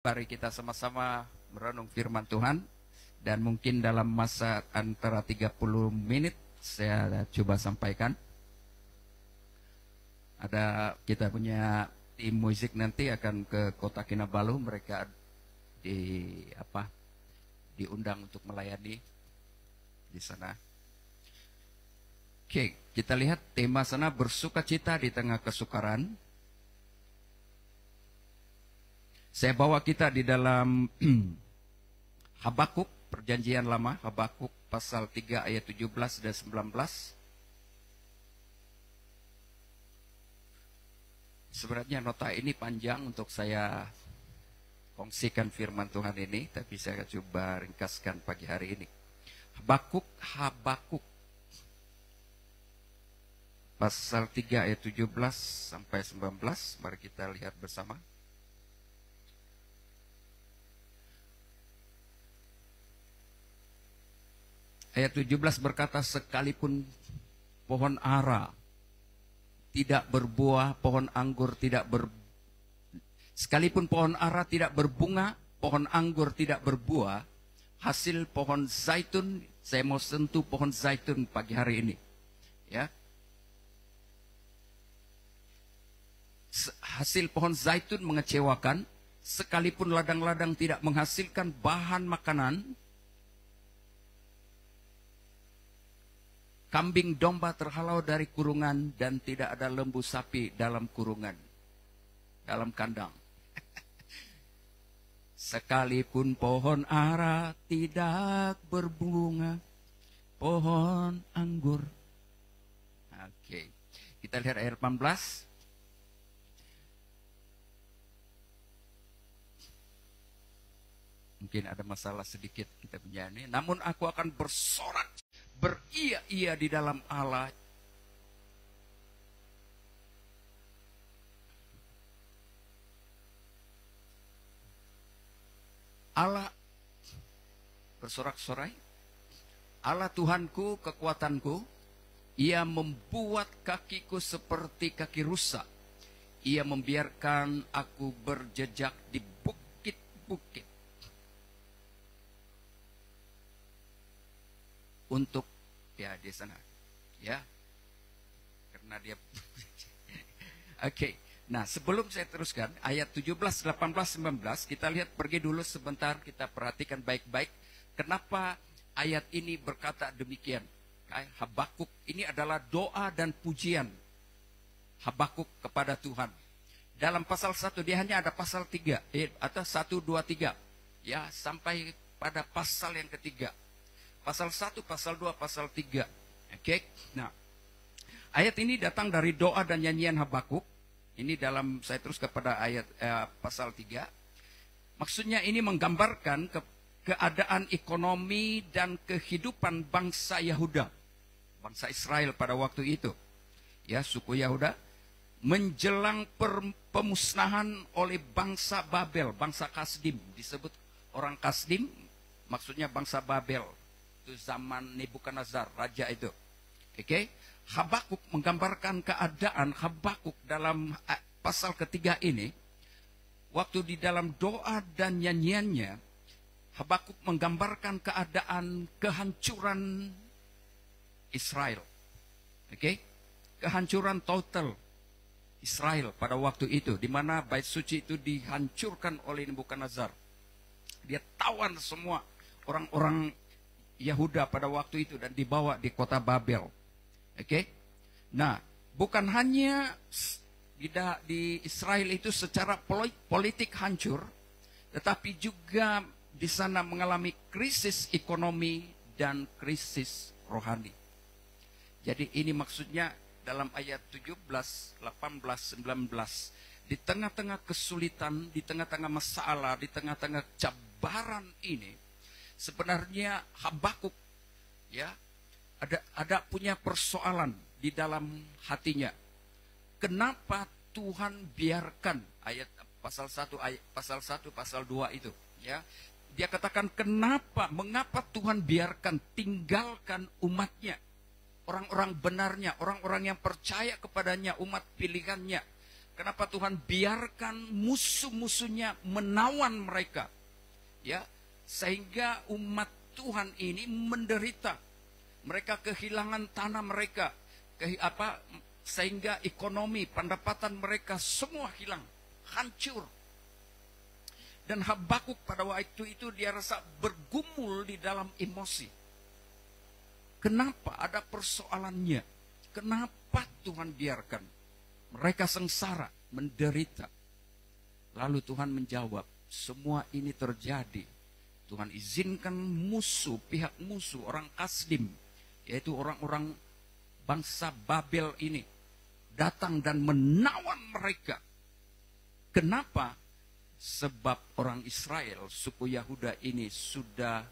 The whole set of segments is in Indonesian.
Mari kita sama-sama merenung firman Tuhan. Dan mungkin dalam masa antara 30 menit saya coba sampaikan. Kita punya tim musik nanti akan ke Kota Kinabalu. Mereka diundang untuk melayani di sana. Oke, kita lihat tema sana, bersukacita di tengah kesukaran. Saya bawa kita di dalam Habakuk, perjanjian lama, Habakuk pasal 3 ayat 17 dan 19. Sebenarnya nota ini panjang untuk saya kongsikan firman Tuhan ini, tapi saya akan coba ringkaskan pagi hari ini. Habakuk pasal 3 ayat 17 sampai 19, mari kita lihat bersama. Ayat 17 berkata, sekalipun pohon ara tidak berbuah, pohon anggur sekalipun pohon ara tidak berbunga, pohon anggur tidak berbuah, hasil pohon zaitun, saya mau sentuh pohon zaitun pagi hari ini. Ya. Hasil pohon zaitun mengecewakan, sekalipun ladang-ladang tidak menghasilkan bahan makanan, kambing domba terhalau dari kurungan, dan tidak ada lembu sapi dalam kurungan, dalam kandang. Sekalipun pohon ara tidak berbunga, pohon anggur. Oke, kita lihat ayat 18. Mungkin ada masalah sedikit kita punya ini. Namun aku akan bersorak, beria-ia di dalam Allah. Allah bersorak-sorai. Allah Tuhanku, kekuatanku. Ia membuat kakiku seperti kaki rusa. Ia membiarkan aku berjejak di bukit-bukit. Untuk di sana, ya, karena dia. Oke. Nah, sebelum saya teruskan ayat 17, 18, 19, kita lihat, pergi dulu sebentar, kita perhatikan baik-baik kenapa ayat ini berkata demikian. Habakuk ini adalah doa dan pujian Habakuk kepada Tuhan. Dalam pasal 1 dia hanya ada pasal 3 atau 1, 2, 3, ya, sampai pada pasal yang ketiga. Pasal 1, pasal 2, pasal 3. Oke. Nah, ayat ini datang dari doa dan nyanyian Habakuk. Ini saya terus kepada ayat pasal 3. Maksudnya ini menggambarkan keadaan ekonomi dan kehidupan bangsa Yahuda, bangsa Israel pada waktu itu. Ya, suku Yahuda menjelang pemusnahan oleh bangsa Babel, bangsa Kasdim. Disebut orang Kasdim, maksudnya bangsa Babel. Itu zaman Nebukadnezar, raja itu. Oke. Habakuk menggambarkan keadaan Habakuk dalam pasal ketiga ini. Waktu di dalam doa dan nyanyiannya, Habakuk menggambarkan keadaan kehancuran Israel. Oke. Kehancuran total Israel pada waktu itu, di mana bait suci itu dihancurkan oleh Nebukadnezar. Dia tawan semua orang-orang Yahuda pada waktu itu dan dibawa di kota Babel. Oke. Nah, bukan hanya di Israel itu secara politik hancur, tetapi juga di sana mengalami krisis ekonomi dan krisis rohani. Jadi ini maksudnya dalam ayat 17, 18, 19, di tengah-tengah kesulitan, di tengah-tengah masalah, di tengah-tengah cabaran ini, sebenarnya Habakuk, ya, ada punya persoalan di dalam hatinya. Kenapa Tuhan biarkan pasal 1, pasal 2 itu, ya. Dia katakan mengapa Tuhan biarkan, tinggalkan umatnya, orang-orang benarnya, orang-orang yang percaya kepadanya, umat pilihannya. Kenapa Tuhan biarkan musuh-musuhnya menawan mereka? Ya, sehingga umat Tuhan ini menderita. Mereka kehilangan tanah mereka, sehingga ekonomi, pendapatan mereka semua hilang, hancur. Dan Habakuk pada waktu itu dia rasa bergumul di dalam emosi. Kenapa ada persoalannya? Kenapa Tuhan biarkan mereka sengsara, menderita? Lalu Tuhan menjawab, semua ini terjadi. Tuhan izinkan musuh, pihak musuh, orang Kasdim, yaitu orang-orang bangsa Babel ini, datang dan menawan mereka. Kenapa? Sebab orang Israel, suku Yahuda ini sudah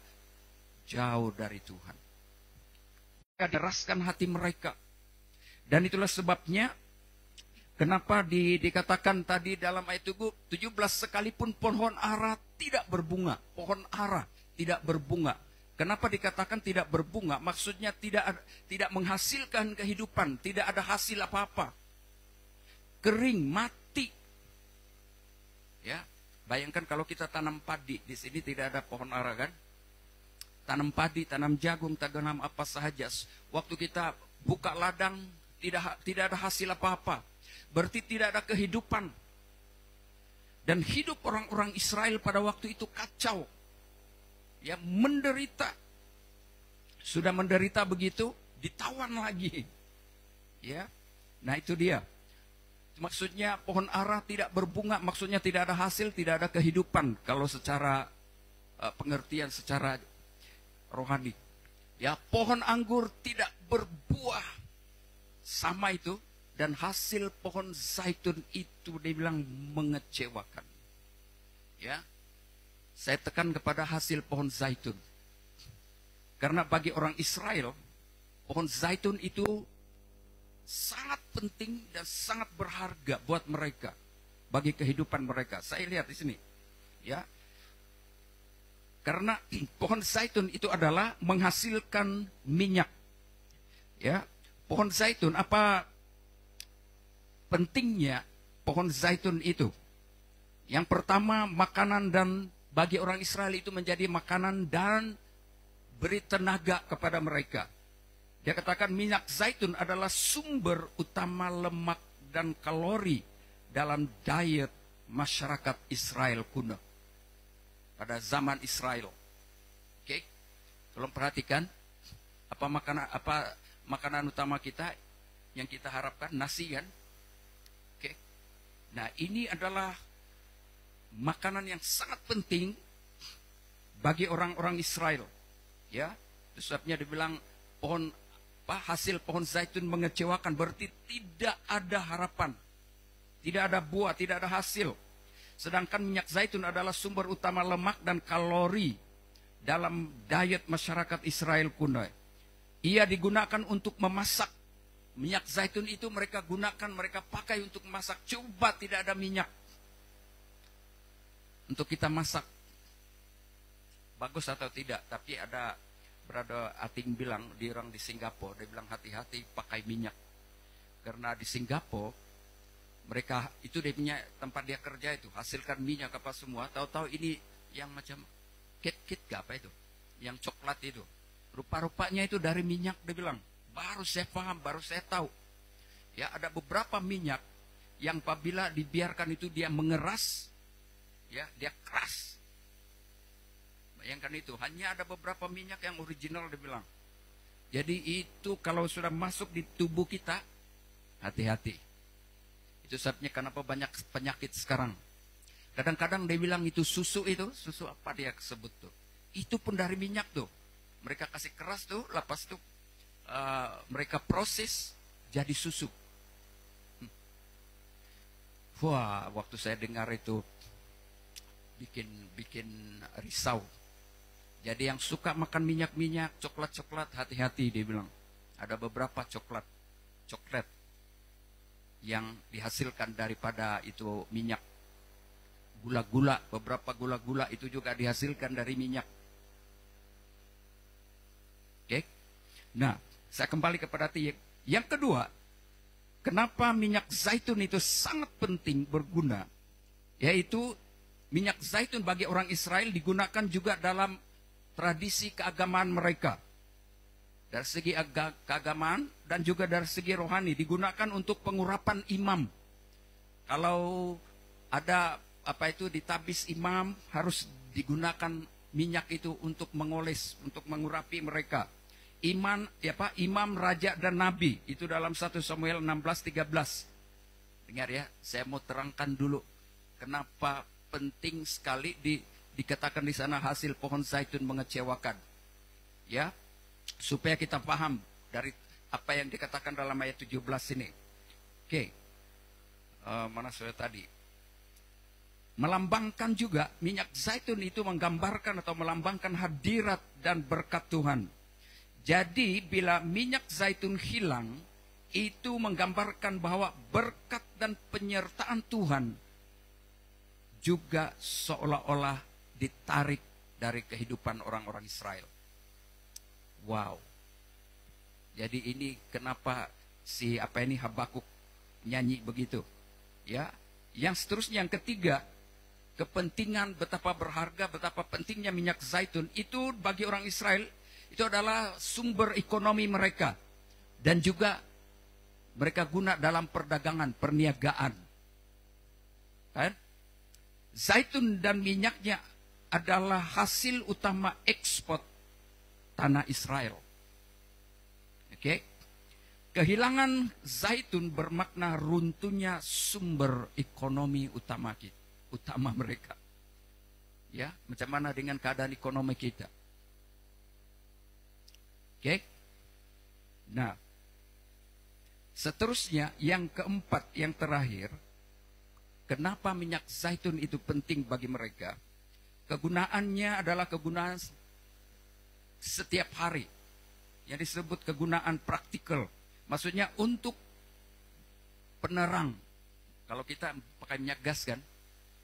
jauh dari Tuhan. Mereka deraskan hati mereka. Dan itulah sebabnya, kenapa dikatakan tadi dalam ayat 17, sekalipun pohon ara tidak berbunga. Pohon ara tidak berbunga. Kenapa dikatakan tidak berbunga? Maksudnya tidak menghasilkan kehidupan, tidak ada hasil apa-apa. Kering, mati. Ya, bayangkan kalau kita tanam padi, di sini tidak ada pohon ara kan? Tanam padi, tanam jagung, tanam apa saja. Waktu kita buka ladang, tidak ada hasil apa-apa. Berarti tidak ada kehidupan. Dan hidup orang-orang Israel pada waktu itu kacau. Ya, menderita. Sudah menderita begitu, ditawan lagi. Ya. Nah, itu dia. Maksudnya pohon ara tidak berbunga, maksudnya tidak ada hasil, tidak ada kehidupan kalau secara pengertian secara rohani. Ya, pohon anggur tidak berbuah. Sama itu. Dan hasil pohon zaitun itu dia bilang mengecewakan. Ya. Saya tekan kepada hasil pohon zaitun. Karena bagi orang Israel, pohon zaitun itu sangat penting dan sangat berharga buat mereka. Bagi kehidupan mereka. Saya lihat di sini. Ya. Karena pohon zaitun itu adalah menghasilkan minyak. Ya. Pohon zaitun, apa pentingnya pohon zaitun itu? Yang pertama, makanan, dan bagi orang Israel itu menjadi makanan dan beri tenaga kepada mereka. Dia katakan minyak zaitun adalah sumber utama lemak dan kalori dalam diet masyarakat Israel kuno. Pada zaman Israel. Oke. Tolong perhatikan apa makanan utama kita yang kita harapkan, nasi kan? Oke. Nah, ini adalah makanan yang sangat penting bagi orang-orang Israel. Ya, itu sebabnya dibilang hasil pohon zaitun mengecewakan, berarti tidak ada harapan, tidak ada buah, tidak ada hasil. Sedangkan minyak zaitun adalah sumber utama lemak dan kalori dalam diet masyarakat Israel kuno. Ia digunakan untuk memasak. Minyak zaitun itu mereka gunakan, mereka pakai untuk memasak. Coba tidak ada minyak untuk kita masak, bagus atau tidak? Tapi ada Brother Ating bilang, di orang di Singapura, dia bilang hati-hati pakai minyak. Karena di Singapura, mereka itu dia punya tempat dia kerja itu, hasilkan minyak apa semua. Tahu-tahu ini yang macam kit gak apa itu, yang coklat itu. Rupa-rupanya itu dari minyak, dia bilang. Baru saya paham, baru saya tahu. Ya, ada beberapa minyak yang apabila dibiarkan itu dia mengeras, ya, dia keras. Bayangkan itu, hanya ada beberapa minyak yang original dibilang. Jadi itu kalau sudah masuk di tubuh kita, hati-hati. Itu sebabnya kenapa banyak penyakit sekarang. Kadang-kadang dia bilang itu susu apa dia sebut tuh. Itu pun dari minyak tuh. Mereka kasih keras tuh, lepas tuh mereka proses jadi susu. Wah, waktu saya dengar itu bikin risau. Jadi yang suka makan minyak-minyak, coklat-coklat, hati-hati dia bilang. Ada beberapa coklat yang dihasilkan daripada itu minyak. Gula-gula, beberapa gula-gula itu juga dihasilkan dari minyak. Oke. Nah, saya kembali kepada yang kedua, kenapa minyak zaitun itu sangat penting, berguna, yaitu minyak zaitun bagi orang Israel digunakan juga dalam tradisi keagamaan mereka. Dari segi keagamaan dan juga dari segi rohani digunakan untuk pengurapan imam. Kalau ada ditabis imam, harus digunakan minyak itu untuk mengoles, untuk mengurapi mereka. Imam, raja dan nabi, itu dalam 1 Samuel 16:13. Dengar ya, saya mau terangkan dulu kenapa penting sekali dikatakan di sana hasil pohon zaitun mengecewakan. Ya, supaya kita paham dari apa yang dikatakan dalam ayat 17 ini. Oke. Mana saya tadi? Melambangkan juga, minyak zaitun itu menggambarkan atau melambangkan hadirat dan berkat Tuhan. Jadi bila minyak zaitun hilang, itu menggambarkan bahwa berkat dan penyertaan Tuhan juga seolah-olah ditarik dari kehidupan orang-orang Israel. Wow. Jadi ini kenapa Habakuk nyanyi begitu. Ya. Yang seterusnya, yang ketiga, kepentingan betapa berharga, betapa pentingnya minyak zaitun itu bagi orang Israel, itu adalah sumber ekonomi mereka. Dan juga mereka guna dalam perdagangan, perniagaan. Kan? Zaitun dan minyaknya adalah hasil utama ekspor tanah Israel. Oke. Kehilangan zaitun bermakna runtuhnya sumber ekonomi utama mereka. Ya, macam mana dengan keadaan ekonomi kita? Oke. Nah, seterusnya yang keempat, yang terakhir, kenapa minyak zaitun itu penting bagi mereka? Kegunaannya adalah kegunaan setiap hari, yang disebut kegunaan praktikal. Maksudnya untuk penerang. Kalau kita pakai minyak gas kan,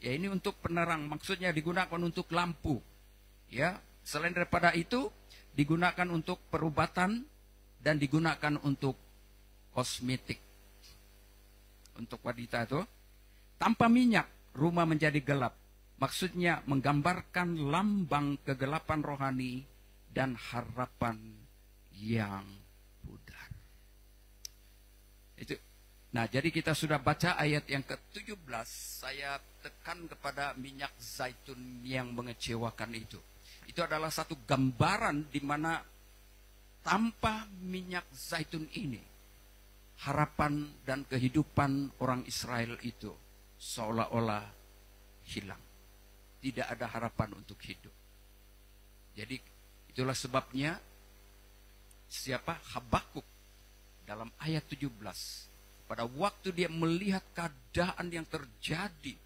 ya ini untuk penerang. Maksudnya digunakan untuk lampu. Ya, selain daripada itu digunakan untuk perubatan dan digunakan untuk kosmetik. Untuk wanita itu, tanpa minyak rumah menjadi gelap. Maksudnya menggambarkan lambang kegelapan rohani dan harapan yang pudar. Itu. Nah, jadi kita sudah baca ayat yang ke-17. Saya tekan kepada minyak zaitun yang mengecewakan itu. Itu adalah satu gambaran di mana tanpa minyak zaitun ini, harapan dan kehidupan orang Israel itu seolah-olah hilang. Tidak ada harapan untuk hidup. Jadi itulah sebabnya Habakuk dalam ayat 17, pada waktu dia melihat keadaan yang terjadi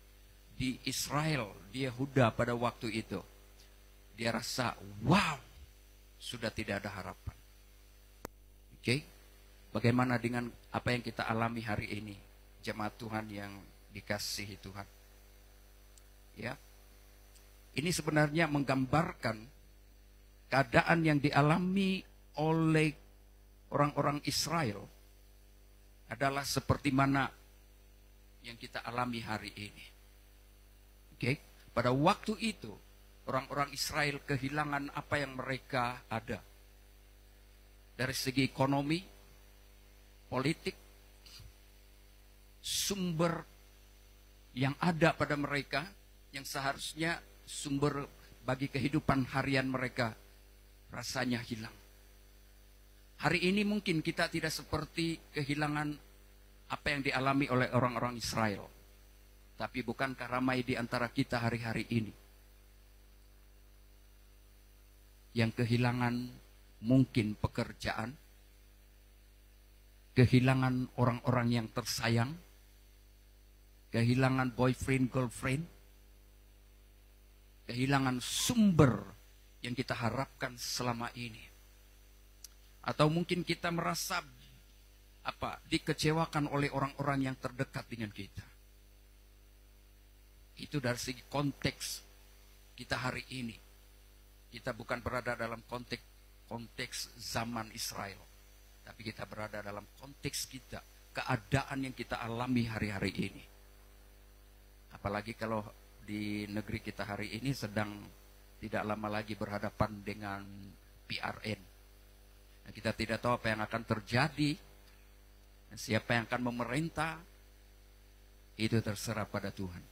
di Israel, di Yehuda pada waktu itu, dia rasa, wow, sudah tidak ada harapan. Oke, bagaimana dengan apa yang kita alami hari ini, jemaat Tuhan yang dikasihi Tuhan? Ya, ini sebenarnya menggambarkan keadaan yang dialami oleh orang-orang Israel adalah seperti mana yang kita alami hari ini. Oke, pada waktu itu orang-orang Israel kehilangan apa yang mereka ada. Dari segi ekonomi, politik, sumber yang ada pada mereka, yang seharusnya sumber bagi kehidupan harian mereka, rasanya hilang. Hari ini mungkin kita tidak seperti kehilangan apa yang dialami oleh orang-orang Israel. Tapi bukankah ramai di antara kita hari-hari ini yang kehilangan mungkin pekerjaan, kehilangan orang-orang yang tersayang, kehilangan boyfriend, girlfriend, kehilangan sumber yang kita harapkan selama ini. Atau mungkin kita merasa dikecewakan oleh orang-orang yang terdekat dengan kita. Itu dari segi konteks kita hari ini. Kita bukan berada dalam konteks zaman Israel, tapi kita berada dalam konteks kita, keadaan yang kita alami hari-hari ini. Apalagi kalau di negeri kita hari ini sedang tidak lama lagi berhadapan dengan PRN. Nah, kita tidak tahu apa yang akan terjadi, siapa yang akan memerintah, itu terserah pada Tuhan.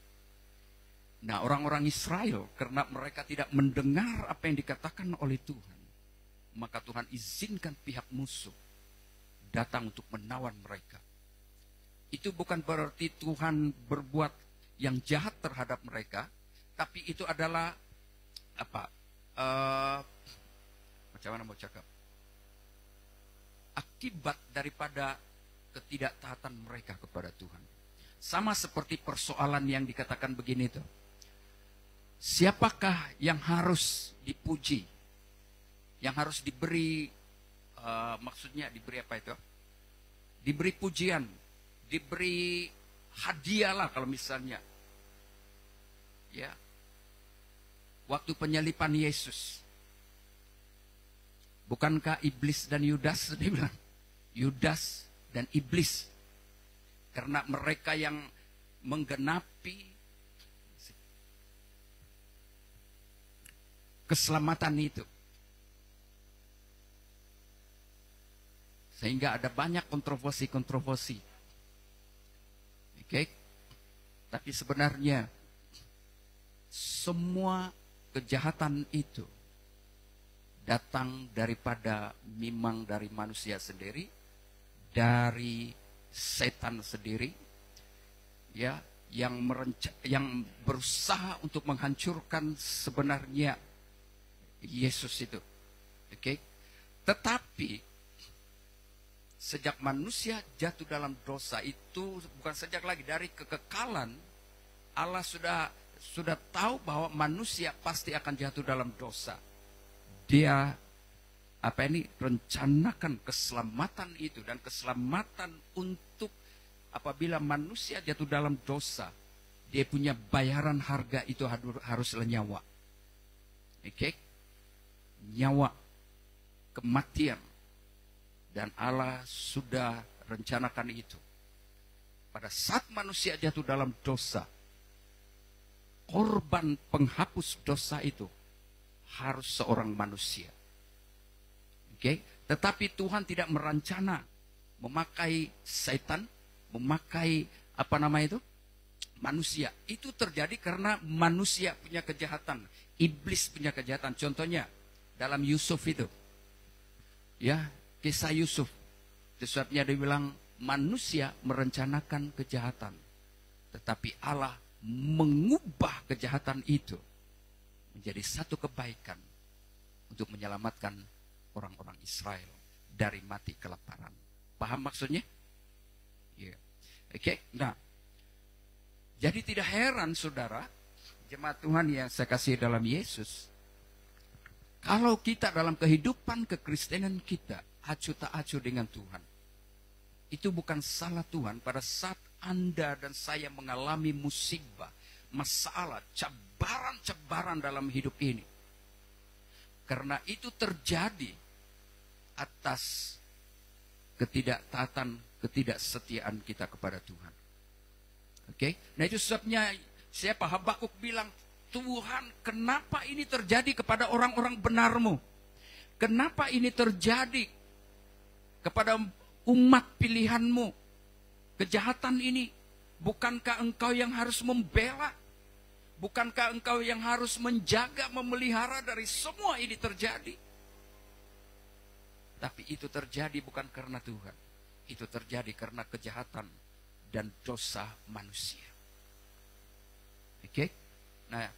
Nah, orang-orang Israel, karena mereka tidak mendengar apa yang dikatakan oleh Tuhan, maka Tuhan izinkan pihak musuh datang untuk menawan mereka. Itu bukan berarti Tuhan berbuat yang jahat terhadap mereka, tapi itu adalah macam mana mau cakap? Akibat daripada ketidaktaatan mereka kepada Tuhan. Sama seperti persoalan yang dikatakan begini tuh. Siapakah yang harus dipuji? Yang harus diberi, maksudnya diberi apa itu? Diberi pujian, diberi hadiah lah kalau misalnya. Ya. Waktu penyalipan Yesus. Bukankah iblis dan Yudas, dia bilang, Yudas dan iblis. Karena mereka yang menggenapi keselamatan itu. Sehingga ada banyak kontroversi-kontroversi. Oke? Tapi sebenarnya semua kejahatan itu datang daripada memang dari manusia sendiri, dari setan sendiri, ya, yang berusaha untuk menghancurkan sebenarnya Yesus itu. Oke? Tetapi sejak manusia jatuh dalam dosa itu, bukan sejak lagi, dari kekekalan, Allah sudah tahu bahwa manusia pasti akan jatuh dalam dosa. Dia rencanakan keselamatan itu, dan keselamatan untuk apabila manusia jatuh dalam dosa, dia punya bayaran harga itu haruslah nyawa. Oke? Nyawa, kematian. Dan Allah sudah rencanakan itu. Pada saat manusia jatuh dalam dosa, korban penghapus dosa itu harus seorang manusia. Oke? Tetapi Tuhan tidak merencana memakai setan, memakai manusia. Itu terjadi karena manusia punya kejahatan, iblis punya kejahatan. Contohnya dalam Yusuf itu. Ya, kisah Yusuf. Sebabnya dia bilang manusia merencanakan kejahatan, tetapi Allah mengubah kejahatan itu menjadi satu kebaikan untuk menyelamatkan orang-orang Israel dari mati kelaparan. Paham maksudnya? Ya. Oke. Nah, jadi tidak heran saudara, jemaat Tuhan yang saya kasih dalam Yesus, kalau kita dalam kehidupan kekristenan kita acuh tak acuh dengan Tuhan, itu bukan salah Tuhan pada saat Anda dan saya mengalami musibah, masalah, cabaran-cabaran dalam hidup ini. Karena itu terjadi atas ketidaktaatan, ketidaksetiaan kita kepada Tuhan. Oke? Nah itu sebabnya siapa Habakuk bilang, Tuhan, kenapa ini terjadi kepada orang-orang benarmu? Kenapa ini terjadi kepada umat pilihanmu? Kejahatan ini, bukankah engkau yang harus membela? Bukankah engkau yang harus menjaga, memelihara dari semua ini terjadi? Tapi itu terjadi bukan karena Tuhan. Itu terjadi karena kejahatan dan dosa manusia. Oke? Nah,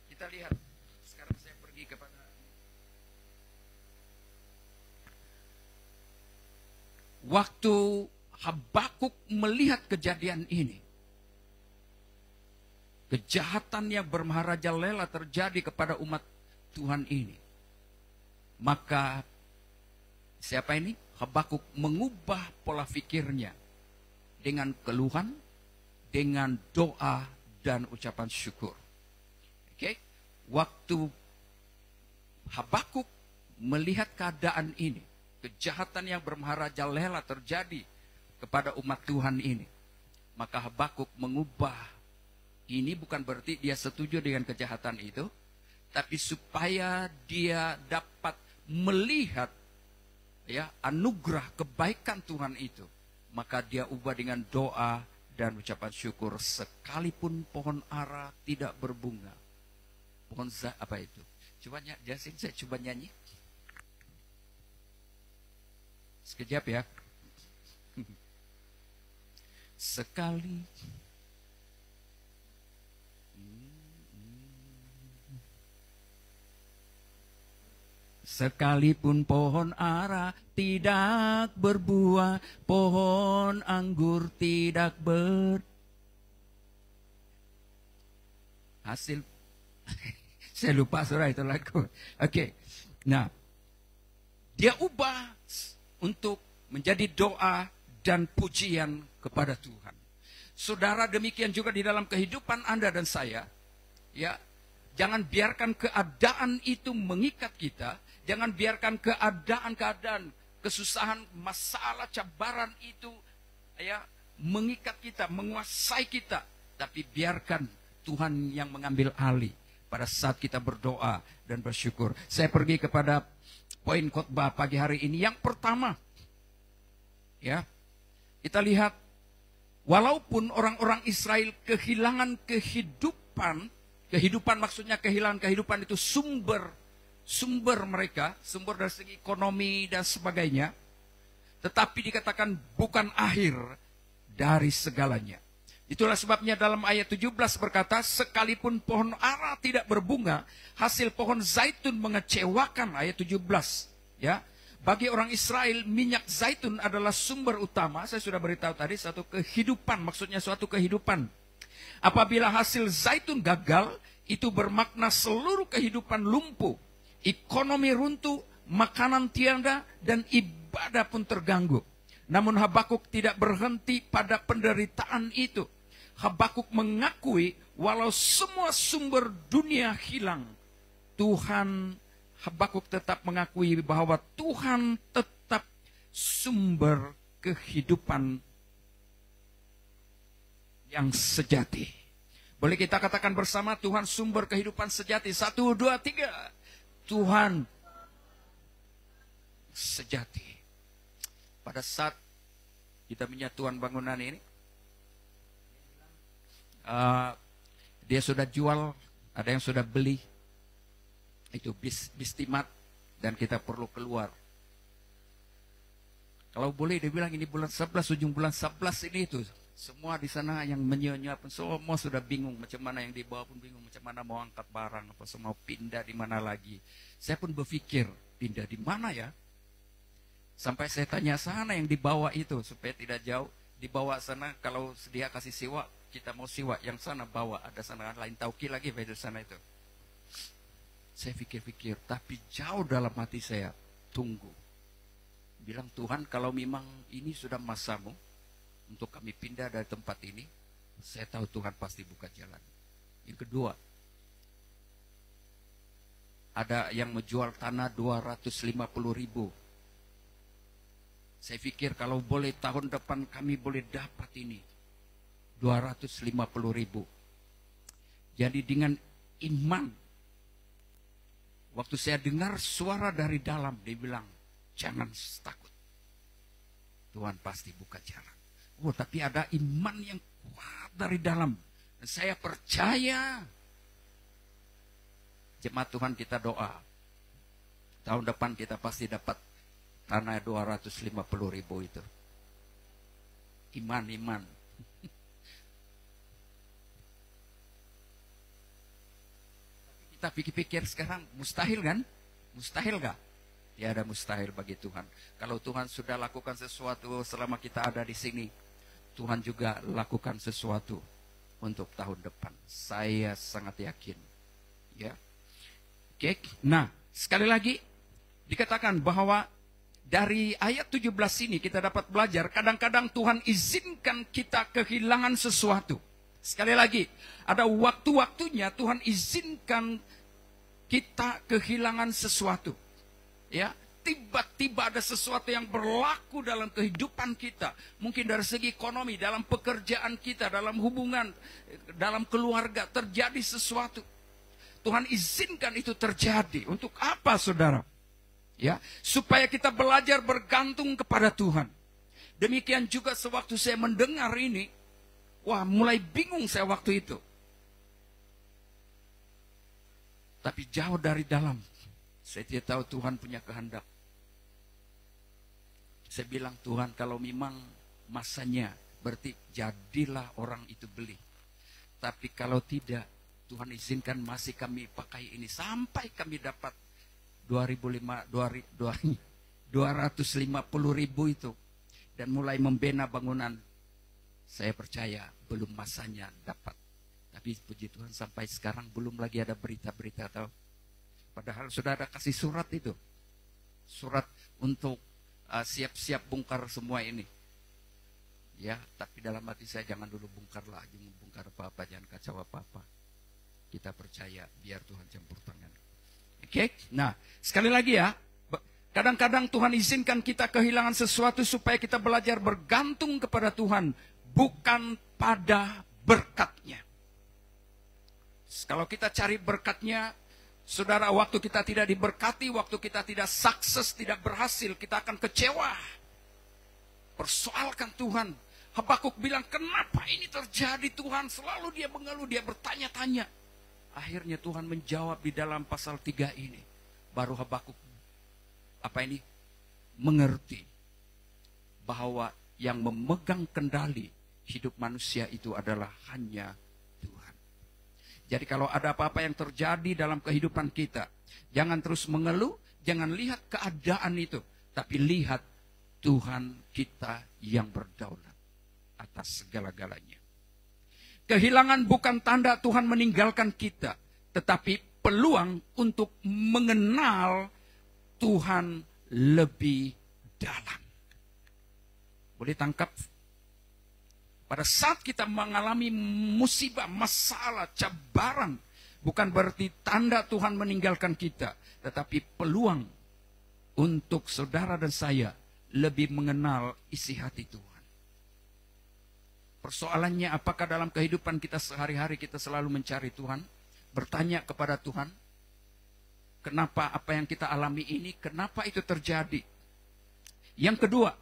kita lihat. Sekarang saya pergi kepada waktu Habakuk melihat kejadian ini. Kejahatan yang bermaharajalela terjadi kepada umat Tuhan ini. Maka siapa ini? Habakuk mengubah pola pikirnya dengan keluhan, dengan doa dan ucapan syukur. Oke? Waktu Habakuk melihat keadaan ini, kejahatan yang bermaharajalela terjadi kepada umat Tuhan ini. Maka Habakuk mengubah. Ini bukan berarti dia setuju dengan kejahatan itu, tapi supaya dia dapat melihat ya anugerah kebaikan Tuhan itu, maka dia ubah dengan doa dan ucapan syukur. Sekalipun pohon ara tidak berbunga, pohon apa itu? Coba Jasin, saya coba nyanyi sekejap ya. Sekali sekalipun pohon ara tidak berbuah, pohon anggur tidak berhasil. Saya lupa surah itu lagu. Oke. Nah, dia ubah untuk menjadi doa dan pujian kepada Tuhan. Saudara, demikian juga di dalam kehidupan Anda dan saya. Ya, jangan biarkan keadaan itu mengikat kita. Jangan biarkan keadaan-keadaan, kesusahan, masalah, cabaran itu ya mengikat kita, menguasai kita. Tapi biarkan Tuhan yang mengambil alih pada saat kita berdoa dan bersyukur. Saya pergi kepada poin khotbah pagi hari ini. Yang pertama, ya, kita lihat walaupun orang-orang Israel kehilangan kehidupan maksudnya kehilangan kehidupan itu sumber mereka, sumber dari segi ekonomi dan sebagainya, tetapi dikatakan bukan akhir dari segalanya. Itulah sebabnya dalam ayat 17 berkata, sekalipun pohon ara tidak berbunga, hasil pohon zaitun mengecewakan. Ayat 17, ya. Bagi orang Israel, minyak zaitun adalah sumber utama. Saya sudah beritahu tadi, satu kehidupan, maksudnya suatu kehidupan. Apabila hasil zaitun gagal, itu bermakna seluruh kehidupan lumpuh. Ekonomi runtuh, makanan tiada, dan ibadah pun terganggu. Namun Habakuk tidak berhenti pada penderitaan itu. Habakuk mengakui walau semua sumber dunia hilang, Habakuk tetap mengakui bahwa Tuhan tetap sumber kehidupan yang sejati. Boleh kita katakan bersama, Tuhan sumber kehidupan sejati. 1, 2, 3. Tuhan sejati. Pada saat kita menyatuan bangunan ini, dia sudah jual, ada yang sudah beli, itu bistimat, dan kita perlu keluar. Kalau boleh dia bilang ini bulan 11, ujung bulan 11 ini itu. Semua di sana yang menyenyap, semua sudah bingung macam mana, yang dibawa pun bingung macam mana mau angkat barang, apa semua pindah di mana lagi. Saya pun berpikir pindah di mana ya. Sampai saya tanya sana yang dibawa itu supaya tidak jauh, dibawa sana kalau dia kasih sewa, kita mau sewa yang sana bawa, ada sana lain Tauki lagi di sana itu. Saya pikir-pikir, tapi jauh dalam hati saya, tunggu. Bilang Tuhan, kalau memang ini sudah masamu untuk kami pindah dari tempat ini, saya tahu Tuhan pasti buka jalan. Yang kedua, ada yang menjual tanah 250.000. Saya pikir kalau boleh tahun depan kami boleh dapat ini 250.000. Jadi dengan iman, waktu saya dengar suara dari dalam, dia bilang, jangan takut, Tuhan pasti buka jalan. Oh, tapi ada iman yang kuat dari dalam. Dan saya percaya. Jemaat Tuhan, kita doa. Tahun depan kita pasti dapat tanah 250.000 itu. Iman. Kita pikir-pikir sekarang, mustahil kan? Mustahil gak? Tiada mustahil bagi Tuhan. Kalau Tuhan sudah lakukan sesuatu selama kita ada di sini, Tuhan juga lakukan sesuatu untuk tahun depan. Saya sangat yakin. Ya. Oke. Nah, sekali lagi dikatakan bahwa dari ayat 17 ini kita dapat belajar, kadang-kadang Tuhan izinkan kita kehilangan sesuatu. Sekali lagi, ada waktu-waktunya Tuhan izinkan kita kehilangan sesuatu. Ya, tiba-tiba ada sesuatu yang berlaku dalam kehidupan kita. Mungkin dari segi ekonomi, dalam pekerjaan kita, dalam hubungan, dalam keluarga, terjadi sesuatu. Tuhan izinkan itu terjadi. Untuk apa, saudara? Ya, supaya kita belajar bergantung kepada Tuhan. Demikian juga sewaktu saya mendengar ini, wah, mulai bingung saya waktu itu. Tapi jauh dari dalam, saya tidak tahu Tuhan punya kehendak. Saya bilang, Tuhan, kalau memang masanya, berarti jadilah orang itu beli. Tapi kalau tidak, Tuhan izinkan masih kami pakai ini sampai kami dapat 250.000 itu. Dan mulai membina bangunan. Saya percaya belum masanya dapat. Tapi puji Tuhan sampai sekarang belum lagi ada berita-berita tahu. Padahal sudah ada kasih surat itu. Surat untuk siap-siap bongkar semua ini. Ya, tapi dalam hati saya jangan dulu bongkar lah. Jangan bongkar apa-apa, jangan kacau apa-apa. Kita percaya biar Tuhan campur tangan. Oke, nah sekali lagi ya. Kadang-kadang Tuhan izinkan kita kehilangan sesuatu supaya kita belajar bergantung kepada Tuhan. Bukan pada berkatnya. Kalau kita cari berkatnya, saudara, waktu kita tidak diberkati, waktu kita tidak sukses, tidak berhasil, kita akan kecewa. Persoalkan Tuhan. Habakuk bilang, kenapa ini terjadi Tuhan? Selalu dia mengeluh, dia bertanya-tanya. Akhirnya Tuhan menjawab di dalam pasal 3 ini. Baru Habakuk mengerti bahwa yang memegang kendali hidup manusia itu adalah hanya Tuhan. Jadi kalau ada apa-apa yang terjadi dalam kehidupan kita, jangan terus mengeluh, jangan lihat keadaan itu, tapi lihat Tuhan kita yang berdaulat atas segala-galanya. Kehilangan bukan tanda Tuhan meninggalkan kita, tetapi peluang untuk mengenal Tuhan lebih dalam. Boleh tangkap? Pada saat kita mengalami musibah, masalah, cabaran, bukan berarti tanda Tuhan meninggalkan kita, tetapi peluang untuk saudara dan saya lebih mengenal isi hati Tuhan. Persoalannya, apakah dalam kehidupan kita sehari-hari kita selalu mencari Tuhan, bertanya kepada Tuhan, kenapa apa yang kita alami ini, kenapa itu terjadi? Yang kedua,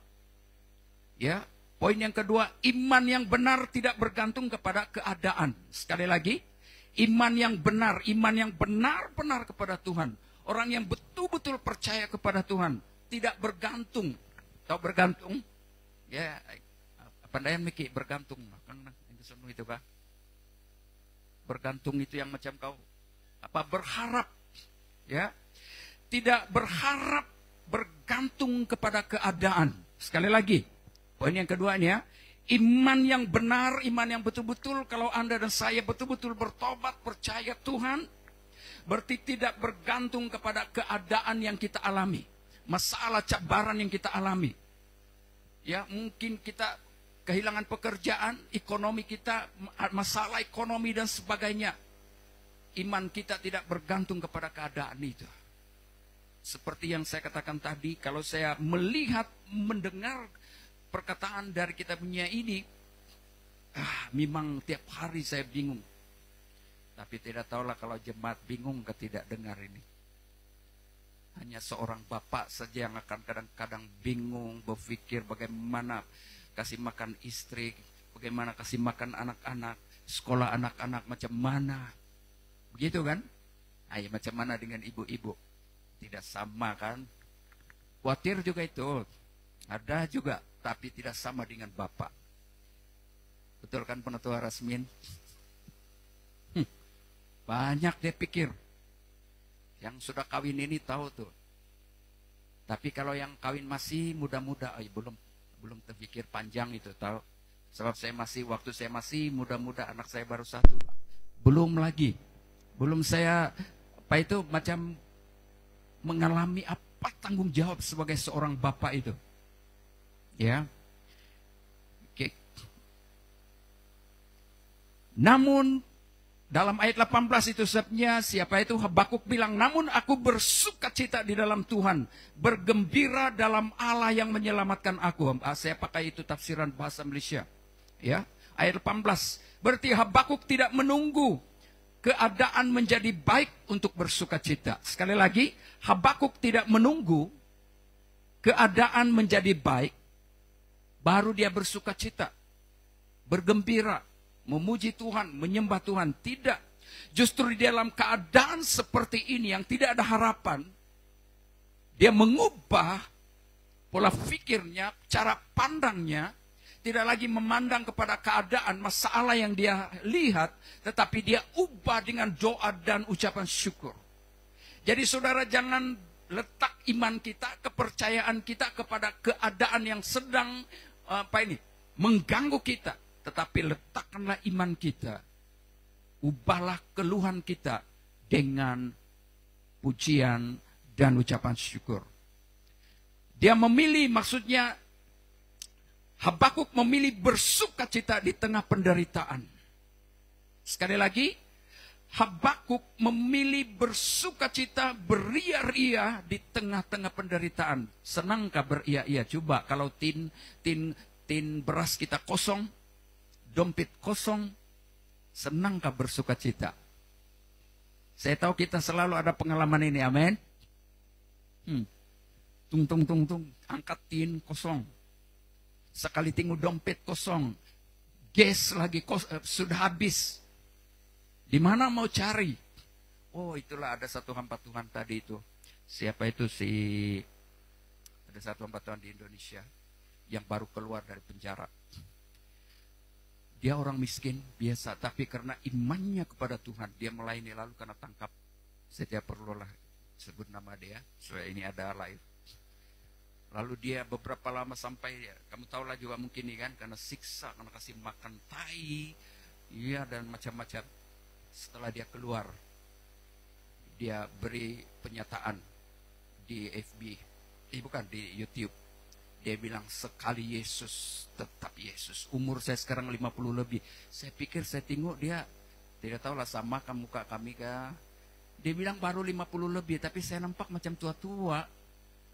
ya, poin yang kedua, iman yang benar tidak bergantung kepada keadaan. Sekali lagi, iman yang benar-benar kepada Tuhan. Orang yang betul-betul percaya kepada Tuhan, tidak bergantung. Tahu bergantung? Ya, pandaian Miki bergantung. Kan itu kah? Bergantung itu yang macam kau berharap. Ya, tidak berharap bergantung kepada keadaan. Sekali lagi, poin yang kedua ini ya, iman yang benar, iman yang betul-betul, kalau Anda dan saya betul-betul bertobat, percaya Tuhan, berarti tidak bergantung kepada keadaan yang kita alami, masalah cabaran yang kita alami. Ya, mungkin kita kehilangan pekerjaan, ekonomi kita, masalah ekonomi dan sebagainya. Iman kita tidak bergantung kepada keadaan itu. Seperti yang saya katakan tadi, kalau saya melihat, mendengar perkataan dari kitabnya ini, memang tiap hari saya bingung. Tapi tidak tahulah kalau jemaat bingung tidak dengar ini. Hanya seorang bapak saja yang akan kadang-kadang bingung, berpikir bagaimana kasih makan istri, bagaimana kasih makan anak-anak, sekolah anak-anak macam mana. Begitu kan? Ayo, macam mana dengan ibu-ibu? Tidak sama kan? Khawatir juga itu. Ada juga, tapi tidak sama dengan bapak. Betul kan Penatua Rasmin? Banyak dia pikir. Yang sudah kawin ini tahu tuh. Tapi kalau yang kawin masih muda-muda, belum terpikir panjang itu, tahu? Sebab waktu saya masih muda-muda, anak saya baru 1. Belum lagi. Belum saya macam mengalami apa tanggung jawab sebagai seorang bapak itu. Ya. Oke. Namun Dalam ayat 18 itu sebabnya siapa itu Habakuk bilang, namun aku bersukacita di dalam Tuhan, bergembira dalam Allah yang menyelamatkan aku. Saya pakai itu tafsiran bahasa Malaysia. Ya, ayat 18. Berarti Habakuk tidak menunggu keadaan menjadi baik untuk bersukacita. Sekali lagi, Habakuk tidak menunggu keadaan menjadi baik baru dia bersukacita, bergembira, memuji Tuhan, menyembah Tuhan. Tidak. Justru di dalam keadaan seperti ini yang tidak ada harapan, dia mengubah pola pikirnya, cara pandangnya, tidak lagi memandang kepada keadaan, masalah yang dia lihat, tetapi dia ubah dengan doa dan ucapan syukur. Jadi saudara, jangan letak iman kita, kepercayaan kita kepada keadaan yang sedang mengganggu kita. Tetapi letakkanlah iman kita, ubahlah keluhan kita dengan pujian dan ucapan syukur. Dia memilih, maksudnya Habakuk memilih bersukacita di tengah penderitaan. Sekali lagi, Habakuk memilih bersukacita, beria-ria di tengah-tengah penderitaan. Senangkah beria-ria? Coba kalau tin beras kita kosong, dompet kosong, senangkah bersukacita? Saya tahu kita selalu ada pengalaman ini, amin. Tung, angkat tin kosong. Sekali tengok dompet kosong, gas lagi sudah habis. Di mana mau cari? Oh, itulah ada satu hamba Tuhan tadi itu. Siapa itu ada satu hamba Tuhan di Indonesia yang baru keluar dari penjara. Dia orang miskin biasa, tapi karena imannya kepada Tuhan, dia melayani. Lalu karena tangkap, saya tidak perlulah sebut nama dia, supaya ini ada live. Lalu dia beberapa lama sampai, kamu tahulah juga mungkin ini kan, karena siksa, karena kasih makan tai, iya, dan macam-macam. Setelah dia keluar, dia beri pernyataan di FB, bukan, di YouTube. Dia bilang, sekali Yesus, tetap Yesus. Umur saya sekarang 50 lebih. Saya pikir, saya tengok dia, tidak tahulah sama kan muka kami kah. Dia bilang baru 50 lebih, tapi saya nampak macam tua-tua.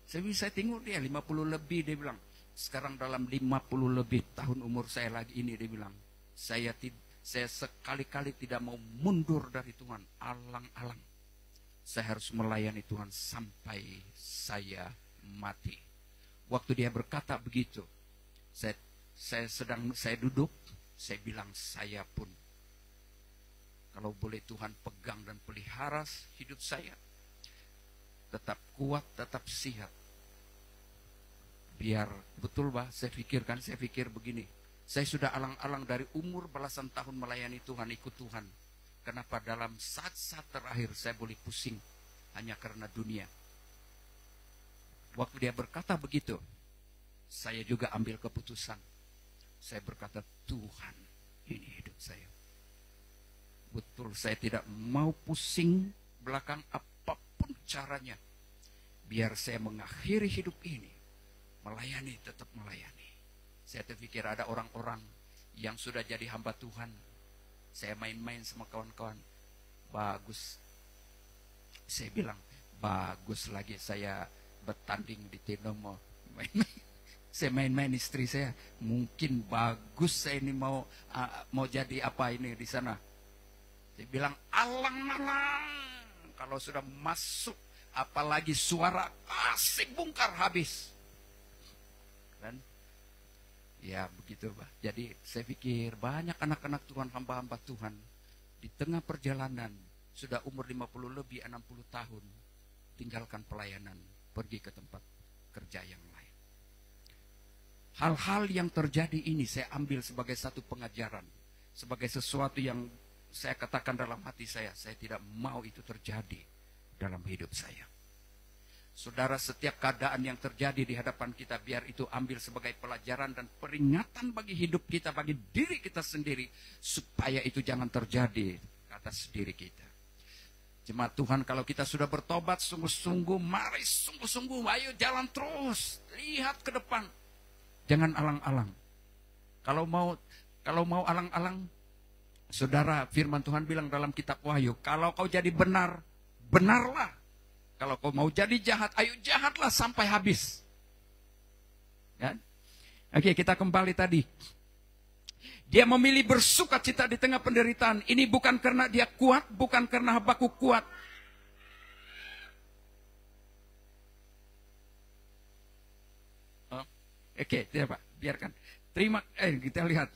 Saya tengok dia 50 lebih, dia bilang. Sekarang dalam 50 lebih tahun umur saya lagi ini, dia bilang. Saya sekali-kali tidak mau mundur dari Tuhan. Alang-alang. Saya harus melayani Tuhan sampai saya mati. Waktu dia berkata begitu, saya duduk, saya bilang, saya pun, kalau boleh Tuhan pegang dan pelihara hidup saya, tetap kuat, tetap sihat. Biar, betul bah, saya pikir begini, saya sudah alang-alang dari umur belasan tahun melayani Tuhan, ikut Tuhan. Kenapa dalam saat-saat terakhir saya boleh pusing hanya karena dunia? Waktu dia berkata begitu, saya juga ambil keputusan. Saya berkata, Tuhan, ini hidup saya. Betul, saya tidak mau pusing belakang apapun caranya. Biar saya mengakhiri hidup ini, melayani, tetap melayani. Saya terpikir ada orang-orang yang sudah jadi hamba Tuhan. Saya main-main sama kawan-kawan. Bagus. Saya bilang, bagus lagi saya bertanding di Tinomo, saya main-main istri saya, mungkin bagus saya ini mau jadi apa ini di sana. Saya bilang alang-alang, kalau sudah masuk, apalagi suara asik bungkar habis. Dan ya begitu, Pak. Jadi saya pikir banyak anak-anak Tuhan, hamba-hamba Tuhan di tengah perjalanan sudah umur 50 lebih, 60 tahun, tinggalkan pelayanan, pergi ke tempat kerja yang lain. Hal-hal yang terjadi ini saya ambil sebagai satu pengajaran, sebagai sesuatu yang saya katakan dalam hati saya tidak mau itu terjadi dalam hidup saya. Saudara, setiap keadaan yang terjadi di hadapan kita, biar itu ambil sebagai pelajaran dan peringatan bagi hidup kita, bagi diri kita sendiri, supaya itu jangan terjadi atas diri kita. Jemaat Tuhan, kalau kita sudah bertobat sungguh-sungguh, mari sungguh-sungguh, ayo jalan terus, lihat ke depan, jangan alang-alang. Kalau mau alang-alang, Saudara, firman Tuhan bilang dalam kitab Wahyu, kalau kau jadi benar, benarlah. Kalau kau mau jadi jahat, ayo jahatlah sampai habis. Kan? Oke, kita kembali tadi. Dia memilih bersukacita di tengah penderitaan. Ini bukan karena dia kuat, bukan karena Habakuk kuat. Oke, tidak Pak, biarkan. Kita lihat.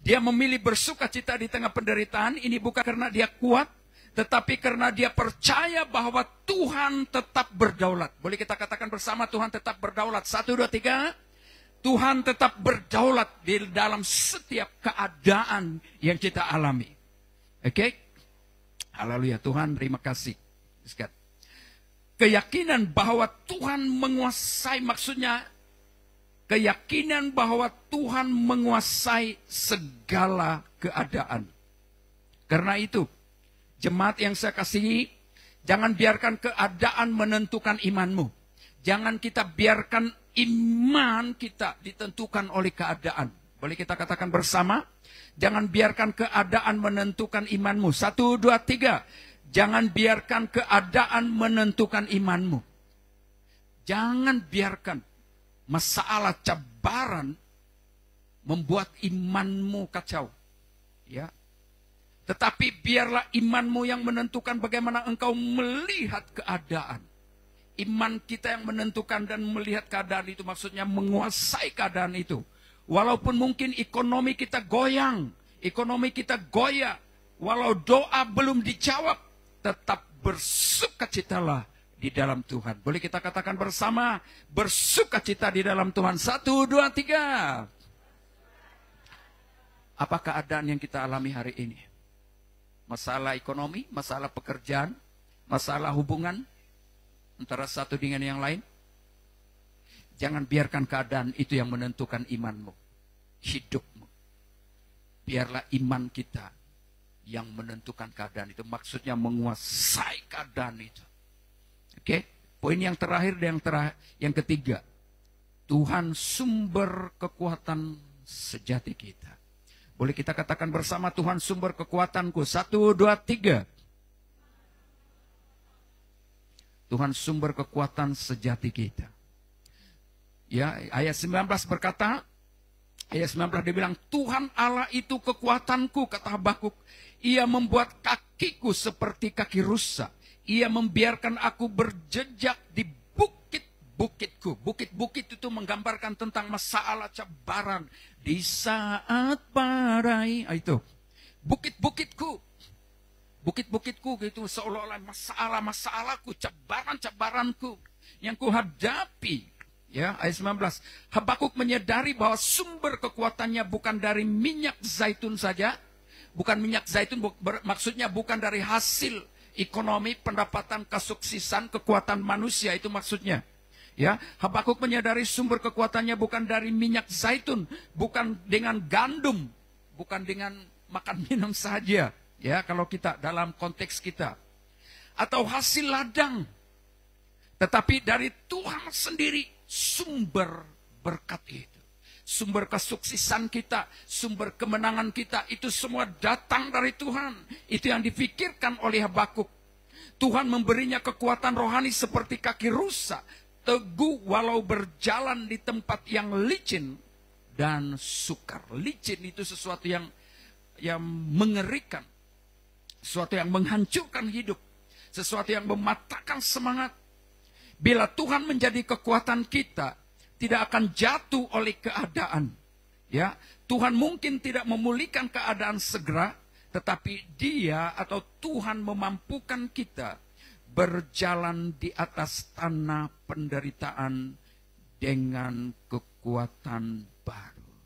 Dia memilih bersukacita di tengah penderitaan. Ini bukan karena dia kuat, tetapi karena dia percaya bahwa Tuhan tetap berdaulat. Boleh kita katakan bersama, Tuhan tetap berdaulat. 1, 2, 3. Tuhan tetap berdaulat di dalam setiap keadaan yang kita alami. Oke? Haleluya, Tuhan terima kasih. Keyakinan bahwa Tuhan menguasai, maksudnya keyakinan bahwa Tuhan menguasai segala keadaan. Karena itu, jemaat yang saya kasihi, jangan biarkan keadaan menentukan imanmu. Jangan kita biarkan iman kita ditentukan oleh keadaan. Boleh kita katakan bersama? Jangan biarkan keadaan menentukan imanmu. 1, 2, 3. Jangan biarkan keadaan menentukan imanmu. Jangan biarkan masalah cabaran membuat imanmu kacau. Ya. Tetapi biarlah imanmu yang menentukan bagaimana engkau melihat keadaan. Iman kita yang menentukan dan melihat keadaan itu, maksudnya menguasai keadaan itu. Walaupun mungkin ekonomi kita goyang, ekonomi kita goyah, walau doa belum dijawab, tetap bersukacitalah di dalam Tuhan. Boleh kita katakan bersama, bersukacita di dalam Tuhan. 1, 2, 3. Apa keadaan yang kita alami hari ini? Masalah ekonomi, masalah pekerjaan, masalah hubungan antara satu dengan yang lain. Jangan biarkan keadaan itu yang menentukan imanmu, hidupmu. Biarlah iman kita yang menentukan keadaan itu. Maksudnya menguasai keadaan itu. Oke, poin yang terakhir dan yang ketiga. Tuhan sumber kekuatan sejati kita. Boleh kita katakan bersama, Tuhan sumber kekuatanku. 1, 2, 3. Tuhan sumber kekuatan sejati kita. Ya, ayat 19 berkata, ayat 19 dia bilang, Tuhan Allah itu kekuatanku, kata Habakuk. Ia membuat kakiku seperti kaki rusa. Ia membiarkan aku berjejak di bukit-bukitku. Bukit-bukit itu menggambarkan tentang masalah cabaran. Di saat badai, itu. Bukit-bukitku. Bukit-bukitku itu seolah-olah masalah-masalahku, cabaran-cabaranku yang kuhadapi. Ya, ayat 19. Habakuk menyadari bahwa sumber kekuatannya bukan dari minyak zaitun saja. Bukan minyak zaitun, maksudnya bukan dari hasil ekonomi, pendapatan, kesuksesan, kekuatan manusia, itu maksudnya. Ya, Habakuk menyadari sumber kekuatannya bukan dari minyak zaitun, bukan dengan gandum, bukan dengan makan minum saja. Ya, kalau kita dalam konteks kita, atau hasil ladang, tetapi dari Tuhan sendiri sumber berkat itu. Sumber kesuksesan kita, sumber kemenangan kita, itu semua datang dari Tuhan. Itu yang difikirkan oleh Habakuk. Tuhan memberinya kekuatan rohani seperti kaki rusa, teguh walau berjalan di tempat yang licin dan sukar. Licin itu sesuatu yang mengerikan, sesuatu yang menghancurkan hidup, sesuatu yang mematahkan semangat. Bila Tuhan menjadi kekuatan kita, tidak akan jatuh oleh keadaan. Ya, Tuhan mungkin tidak memulihkan keadaan segera, tetapi Dia atau Tuhan memampukan kita berjalan di atas tanah penderitaan dengan kekuatan baru.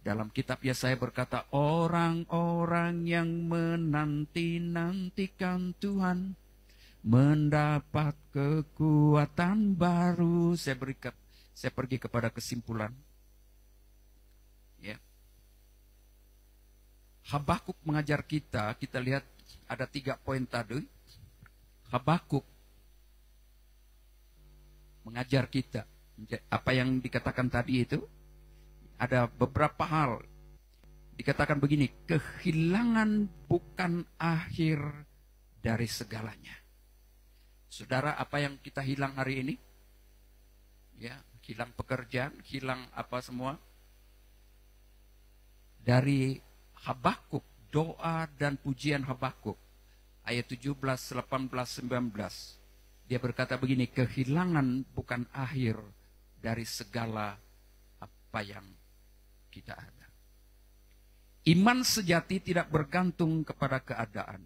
Dalam kitab Yesaya berkata, orang-orang yang menanti-nantikan Tuhan mendapat kekuatan baru. Saya pergi kepada kesimpulan. Ya. Habakuk mengajar kita lihat ada 3 poin tadi. Habakuk mengajar kita apa yang dikatakan tadi itu. Ada beberapa hal Dikatakan begini, kehilangan bukan akhir dari segalanya. Saudara, apa yang kita hilang hari ini? Ya, hilang pekerjaan, hilang apa semua? Dari Habakuk, doa dan pujian Habakuk, ayat 17, 18, 19. Dia berkata begini, kehilangan bukan akhir dari segala apa yang kita ada. Iman sejati tidak bergantung kepada keadaan.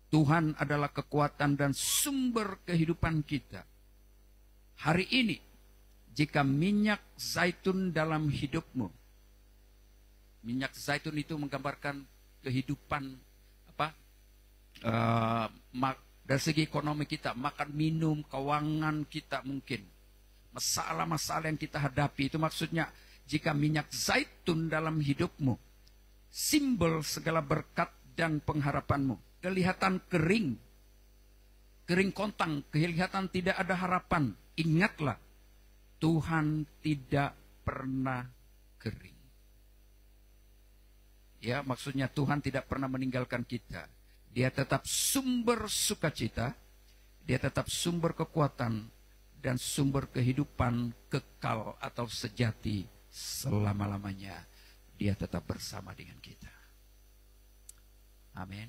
Tuhan adalah kekuatan dan sumber kehidupan kita. Hari ini, jika minyak zaitun dalam hidupmu, minyak zaitun itu menggambarkan kehidupan dari segi ekonomi kita, makan minum, keuangan kita mungkin. Masalah-masalah yang kita hadapi, itu maksudnya jika minyak zaitun dalam hidupmu, simbol segala berkat dan pengharapanmu, kelihatan kering, kering kontang, kelihatan tidak ada harapan. Ingatlah, Tuhan tidak pernah kering. Ya, maksudnya Tuhan tidak pernah meninggalkan kita. Dia tetap sumber sukacita, dia tetap sumber kekuatan, dan sumber kehidupan kekal atau sejati selama-lamanya. Dia tetap bersama dengan kita. Amin.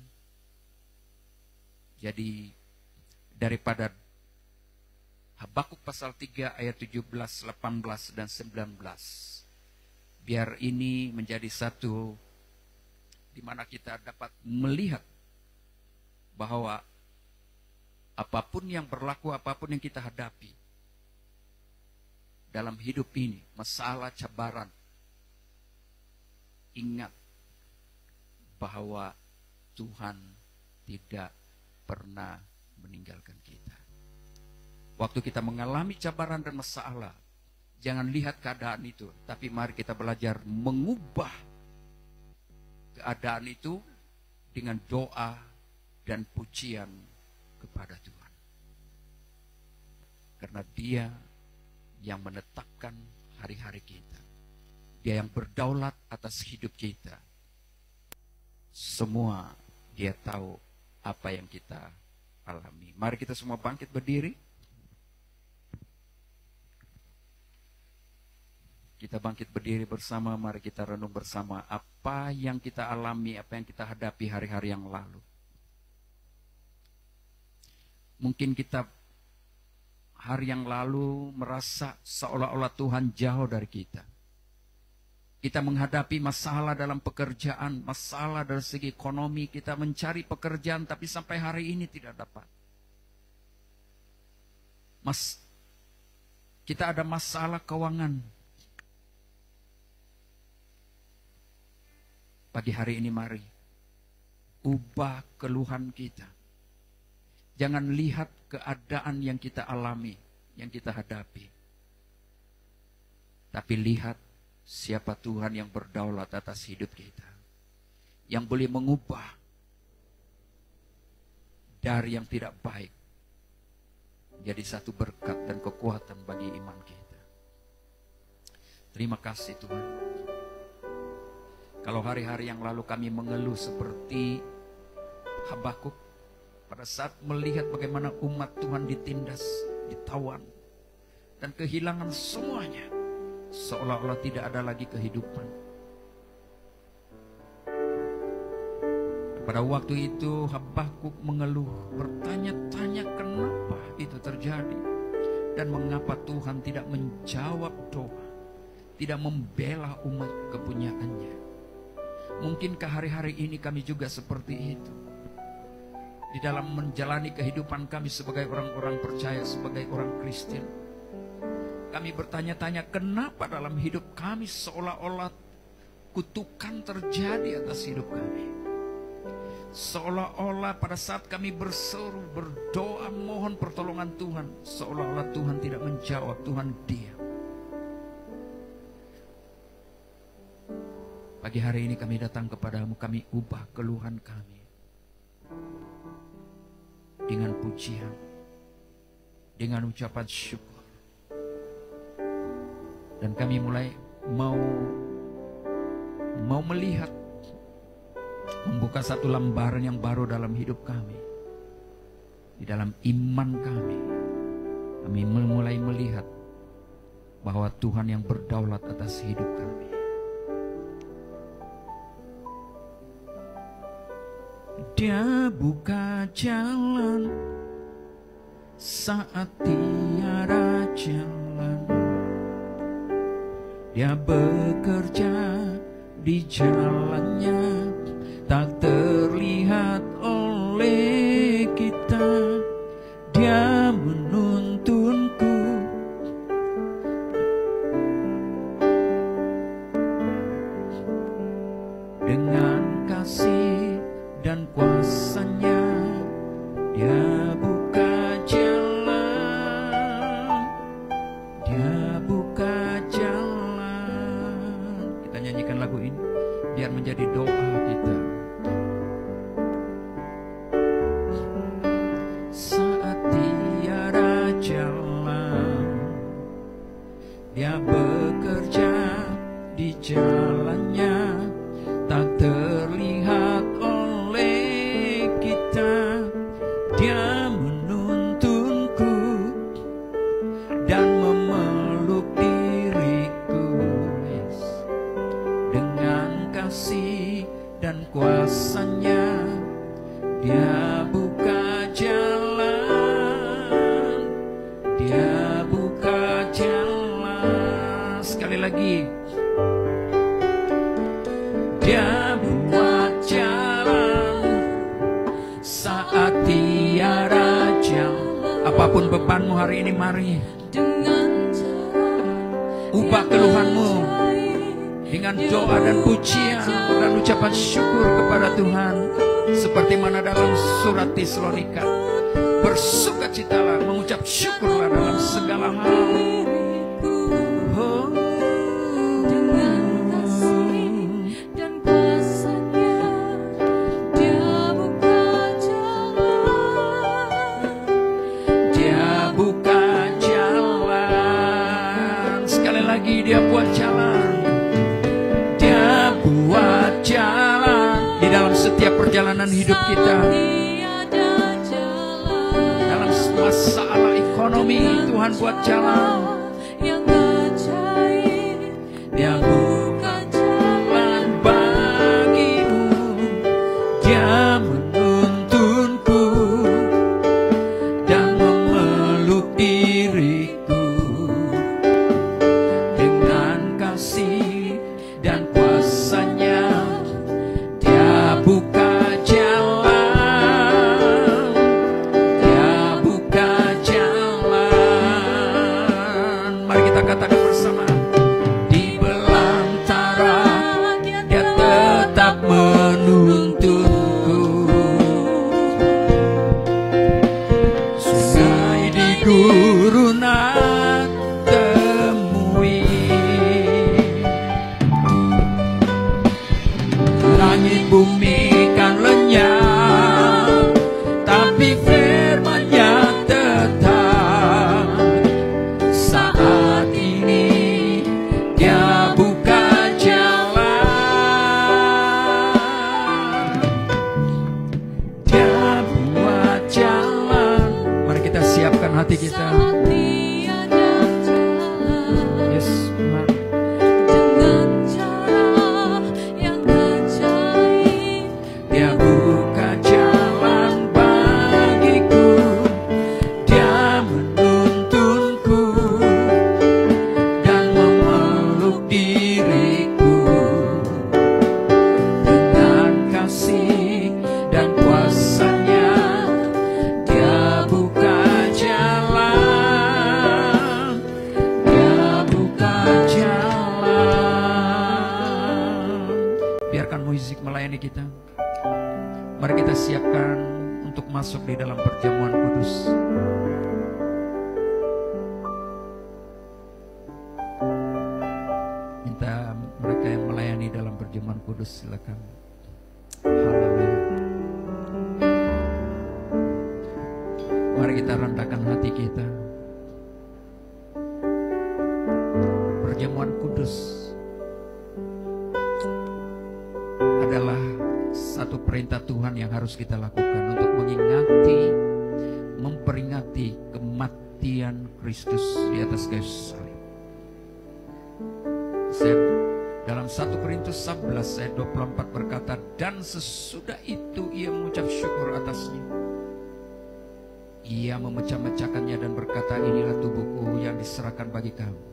Jadi daripada Habakuk pasal 3 ayat 17, 18, dan 19. Biar ini menjadi satu di mana kita dapat melihat bahwa apapun yang berlaku, apapun yang kita hadapi dalam hidup ini, masalah, cabaran, ingat bahwa Tuhan tidak pernah meninggalkan kita. Waktu kita mengalami cabaran dan masalah, jangan lihat keadaan itu, tapi mari kita belajar mengubah keadaan itu dengan doa dan pujian kepada Tuhan. Karena Dia yang menetapkan hari-hari kita. Dia yang berdaulat atas hidup kita. Semua Dia tahu apa yang kita alami. Mari kita semua bangkit berdiri. Kita bangkit berdiri bersama, mari kita renung bersama apa yang kita alami, apa yang kita hadapi hari-hari yang lalu. Mungkin kita hari yang lalu merasa seolah-olah Tuhan jauh dari kita. Kita menghadapi masalah dalam pekerjaan, masalah dari segi ekonomi, kita mencari pekerjaan tapi sampai hari ini tidak dapat. Kita ada masalah keuangan. Pagi hari ini mari ubah keluhan kita. Jangan lihat keadaan yang kita alami, yang kita hadapi. Tapi lihat siapa Tuhan yang berdaulat atas hidup kita. Yang boleh mengubah dari yang tidak baik jadi satu berkat dan kekuatan bagi iman kita. Terima kasih Tuhan. Kalau hari-hari yang lalu kami mengeluh seperti Habakuk, pada saat melihat bagaimana umat Tuhan ditindas, ditawan, dan kehilangan semuanya, seolah-olah tidak ada lagi kehidupan. Pada waktu itu Habakuk mengeluh, bertanya-tanya kenapa itu terjadi, dan mengapa Tuhan tidak menjawab doa, tidak membela umat kepunyaannya. Mungkinkah hari-hari ini kami juga seperti itu? Di dalam menjalani kehidupan kami sebagai orang-orang percaya, sebagai orang Kristen, kami bertanya-tanya kenapa dalam hidup kami seolah-olah kutukan terjadi atas hidup kami. Seolah-olah pada saat kami berseru, berdoa, mohon pertolongan Tuhan, seolah-olah Tuhan tidak menjawab, Tuhan diam. Pagi hari ini kami datang kepadamu, kami ubah keluhan kami dengan pujian, dengan ucapan syukur. Dan kami mulai mau mau melihat, membuka satu lembaran yang baru dalam hidup kami. Di dalam iman kami mulai melihat bahwa Tuhan yang berdaulat atas hidup kami. Dia buka jalan saat tiada jalan. Dia bekerja di jalannya, tak terlihat oleh kita. Dia menuntunku dengan kasih dan kuasanya. Dia buka jalan, dia buka jalan. Kita nyanyikan lagu ini biar menjadi doa kita. Saat tiada jalan, dia bekerja di jalannya, tak terlihat oleh kita. Dia menuntunku dan memeluk diriku, yes, dengan kasih dan kuasanya. Dia buka jalan, dia buka jalan. Sekali lagi, dia buat jalan saat tiada jalan. Apapun bebanmu hari ini, mari ubah keluhanmu dengan doa dan pujian dan ucapan syukur kepada Tuhan. Seperti mana dalam surat Tesalonika, bersukacitalah, mengucap syukurlah dalam segala hal. Dia buat jalan, dia buat jalan di dalam setiap perjalanan hidup kita. Dalam masalah ekonomi, Tuhan buat jalan. Dia buka jalan bagimu, dia menuntunku dan memeluk diriku. Dan kuasanya, dia buka jalan, dia buka jalan. Mari kita katakan bersama, di belantara dia tetap menuntunku. Sungai di gurunan temui, langit bumi kan lenyap, tapi firman-Nya tetap. Saat ini dia buka jalan, dia buat jalan. Mari kita siapkan hati kita. Yes, mari. Musik melayani kita. Mari kita siapkan untuk masuk di dalam perjamuan kudus. Minta mereka yang melayani dalam perjamuan kudus, silakan. Haleluya. Mari kita rendahkan hati kita. Perjamuan kudus satu perintah Tuhan yang harus kita lakukan untuk memperingati kematian Kristus di atas kayu salib. Dalam 1 Korintus 11 ayat 24 berkata, dan sesudah itu ia mengucap syukur atasnya. Ia memecah-mecahkannya dan berkata, inilah tubuhku yang diserahkan bagi kamu.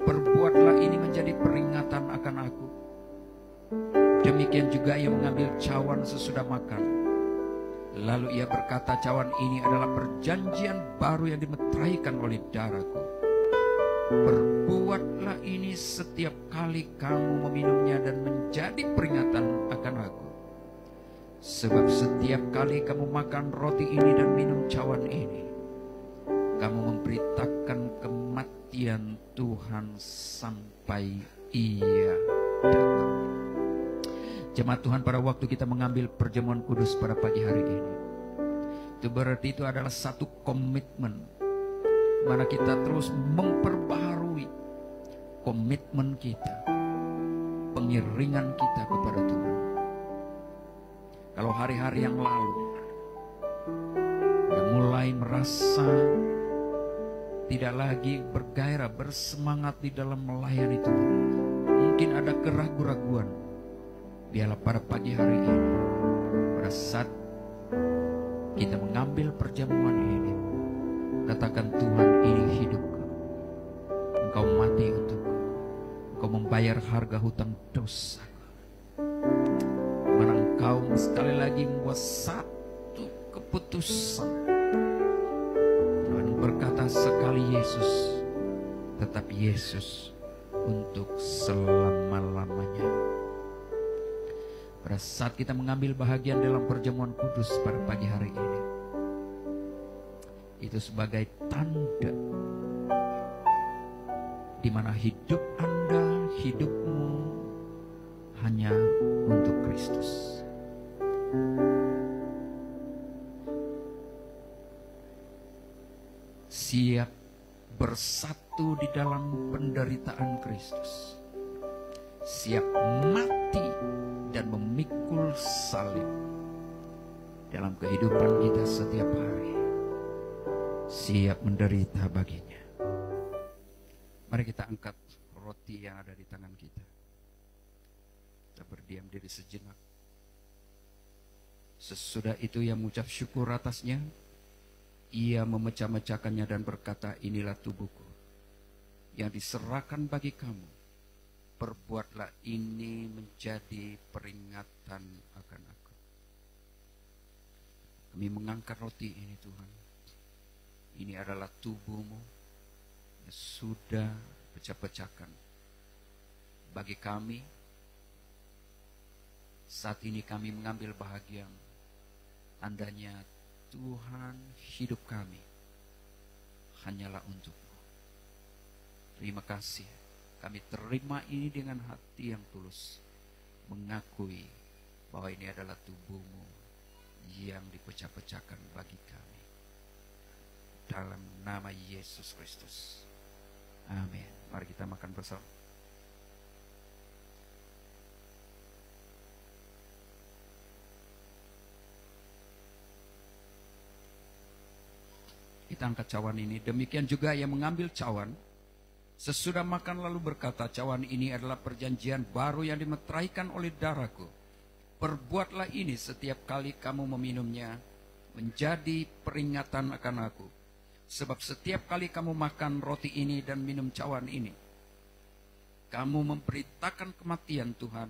Perbuatlah ini menjadi peringatan akan aku. Demikian juga ia mengambil cawan sesudah makan. Lalu ia berkata, cawan ini adalah perjanjian baru yang dimeteraikan oleh darahku. Perbuatlah ini setiap kali kamu meminumnya dan menjadi peringatan akan aku. Sebab setiap kali kamu makan roti ini dan minum cawan ini, kamu memberitakan kematian Tuhan sampai ia datang. Jemaat Tuhan, pada waktu kita mengambil perjamuan kudus pada pagi hari ini, itu berarti itu adalah satu komitmen, mana kita terus memperbaharui komitmen kita, pengiringan kita kepada Tuhan. Kalau hari-hari yang lalu udah mulai merasa tidak lagi bergairah, bersemangat di dalam melayani Tuhan, mungkin ada keraguan-raguan, biarlah pada pagi hari ini, pada saat kita mengambil perjamuan ini, katakan, Tuhan, ini hidupku. Engkau mati untukku. Engkau membayar harga hutang dosaku. Mana engkau sekali lagi membuat satu keputusan. Tuhan berkata, sekali Yesus, tetap Yesus untuk selama-lamanya. Pada saat kita mengambil bahagian dalam perjamuan kudus pada pagi hari ini, itu sebagai tanda di mana hidup Anda, hidupmu hanya untuk Kristus. Siap bersatu di dalam penderitaan Kristus. Siap mati dan memikul salib dalam kehidupan kita setiap hari. Siap menderita baginya. Mari kita angkat roti yang ada di tangan kita. Kita berdiam diri sejenak. Sesudah itu ia mengucap syukur atasnya. Ia memecah-mecahkannya dan berkata, inilah tubuhku yang diserahkan bagi kamu. Perbuatlah ini menjadi peringatan akan aku. Kami mengangkat roti ini, Tuhan. Ini adalah tubuhmu yang sudah pecah-pecahkan bagi kami. Saat ini kami mengambil bahagian. Tandanya, Tuhan, hidup kami hanyalah untukmu. Terima kasih. Kami terima ini dengan hati yang tulus, mengakui bahwa ini adalah tubuhmu yang dipecah-pecahkan bagi kami. Dalam nama Yesus Kristus. Amin. Mari kita makan bersama. Kita angkat cawan ini. Demikian juga yang mengambil cawan sesudah makan lalu berkata, cawan ini adalah perjanjian baru yang dimeteraikan oleh darahku. Perbuatlah ini setiap kali kamu meminumnya menjadi peringatan akan aku. Sebab setiap kali kamu makan roti ini dan minum cawan ini, kamu memberitakan kematian Tuhan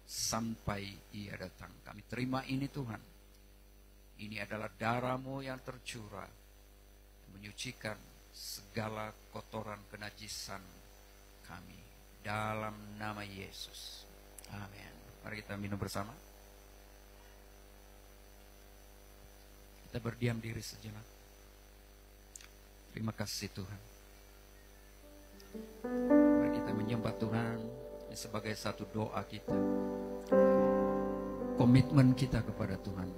sampai ia datang. Kami terima ini, Tuhan. Ini adalah darah-Mu yang tercurah, menyucikan segala kotoran kenajisan kami. Dalam nama Yesus. Amin. Mari kita minum bersama. Kita berdiam diri sejenak. Terima kasih Tuhan. Mari kita menyembah Tuhan sebagai satu doa kita. Komitmen kita kepada Tuhan.